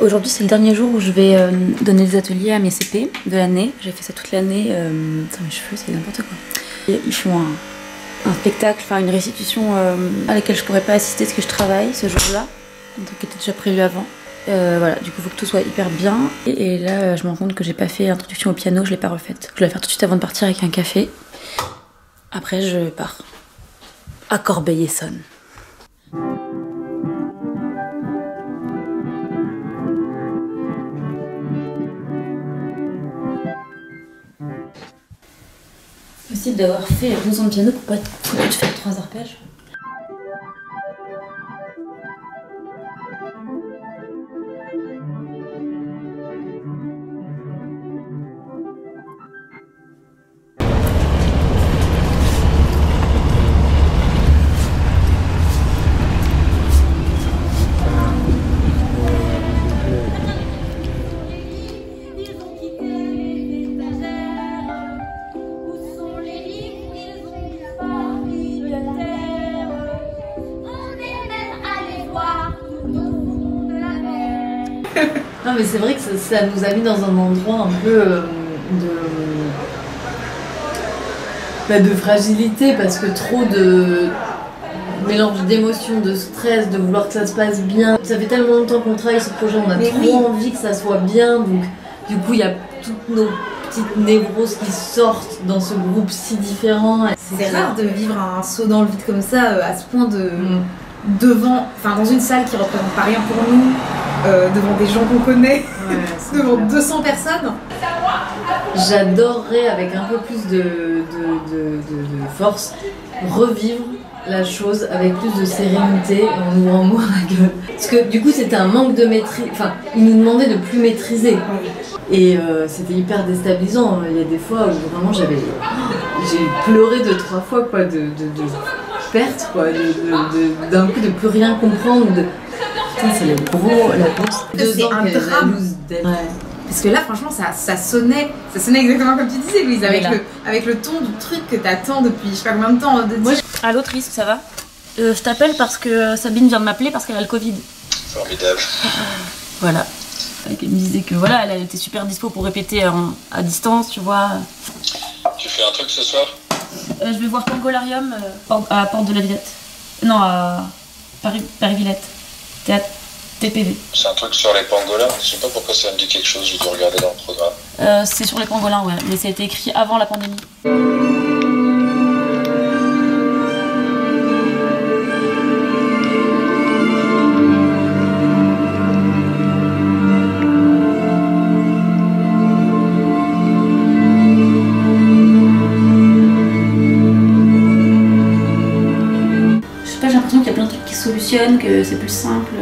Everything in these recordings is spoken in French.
Aujourd'hui c'est le dernier jour où je vais donner des ateliers à mes CP de l'année. J'ai fait ça toute l'année. Attends, mes cheveux c'est n'importe quoi. Et ils font un spectacle, enfin une restitution à laquelle je pourrais pas assister parce que je travaille ce jour-là, un truc qui était déjà prévu avant. Voilà, du coup il faut que tout soit hyper bien. Et là je me rends compte que j'ai pas fait l'introduction au piano, je l'ai pas refaite. Je vais la faire tout de suite avant de partir avec un café. Après je pars à Corbeil-Essonnes. Possible d'avoir fait 12 ans de piano pour pas être foutu de faire 3 arpèges. Non mais c'est vrai que ça nous a mis dans un endroit un peu de fragilité parce que trop de mélange d'émotions, de stress, de vouloir que ça se passe bien. Ça fait tellement longtemps qu'on travaille ce projet, on a trop envie que ça soit bien, donc du coup il y a toutes nos petites névroses qui sortent dans ce groupe si différent. C'est rare de vivre un saut dans le vide comme ça, à ce point de... devant, enfin dans une salle qui représente pas rien pour nous, devant des gens qu'on connaît, devant 200 personnes. J'adorerais avec un peu plus de force revivre la chose avec plus de sérénité en ouvrant moins la gueule. Parce que du coup c'était un manque de maîtrise, enfin ils nous demandaient de plus maîtriser et c'était hyper déstabilisant. Il y a des fois où vraiment j'ai pleuré 2-3 fois quoi, de perte quoi, d'un coup de plus rien comprendre. Putain, c'est le gros, la bourse. C'est un drame. Parce que là, franchement, ça sonnait exactement comme tu disais, Louise, avec le ton du truc que t'attends depuis je sais pas combien de temps. Allô, Tris, ça va? Je t'appelle parce que Sabine vient de m'appeler parce qu'elle a le Covid. Formidable. Voilà. Elle me disait que voilà, elle était super dispo pour répéter à distance, tu vois. Tu fais un truc ce soir? Je vais voir Pangolarium à Porte de la Villette. Non, à Paris-Villette. Théâtre TPV. C'est un truc sur les pangolins? Je sais pas pourquoi ça me dit quelque chose, j'ai dû regarder dans le programme. C'est sur les pangolins, ouais, mais ça a été écrit avant la pandémie. J'ai l'impression qu'il y a plein de trucs qui solutionnent, que c'est plus simple.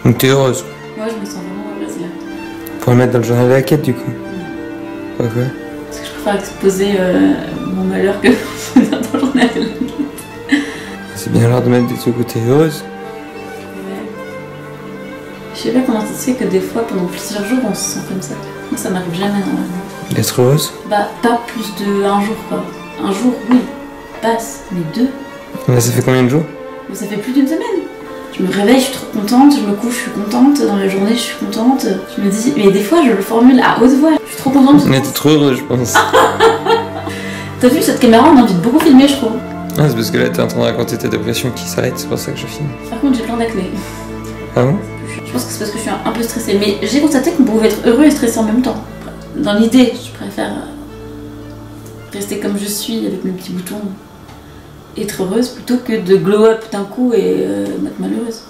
Donc t'es heureuse? Ouais, je me sens vraiment heureuse là. Pour le mettre dans le journal de la quête du coup? Pourquoi? Parce que je préfère exposer mon malheur que dans le journal de la quête. C'est bien l'heure de mettre des trucs où t'es heureuse. Ouais. Je sais pas comment ça se fait que des fois, pendant plusieurs jours, on se sent comme ça. Moi, ça m'arrive jamais normalement. D'être heureuse? Bah, pas plus d'1 jour quoi. Un jour, oui. Passe, mais 2. Là, ça fait combien de jours? Ça fait plus d'1 semaine. Je me réveille, je suis trop contente, je me couche, je suis contente, dans la journée, je suis contente. Je me dis, mais des fois, je le formule à haute voix. Je suis trop contente. Mais t'es trop heureuse, je pense. T'as vu, cette caméra, on a envie de beaucoup filmer, je trouve. Ah, c'est parce que là, t'es en train de raconter ta dépression qui s'arrête, c'est pour ça que je filme. Par contre, j'ai plein d'acné. Ah bon? Je pense que c'est parce que je suis un peu stressée. Mais j'ai constaté qu'on pouvait être heureux et stressé en même temps. Dans l'idée, je préfère rester comme je suis, avec mes petits boutons. Être heureuse plutôt que de glow up d'un coup et être malheureuse.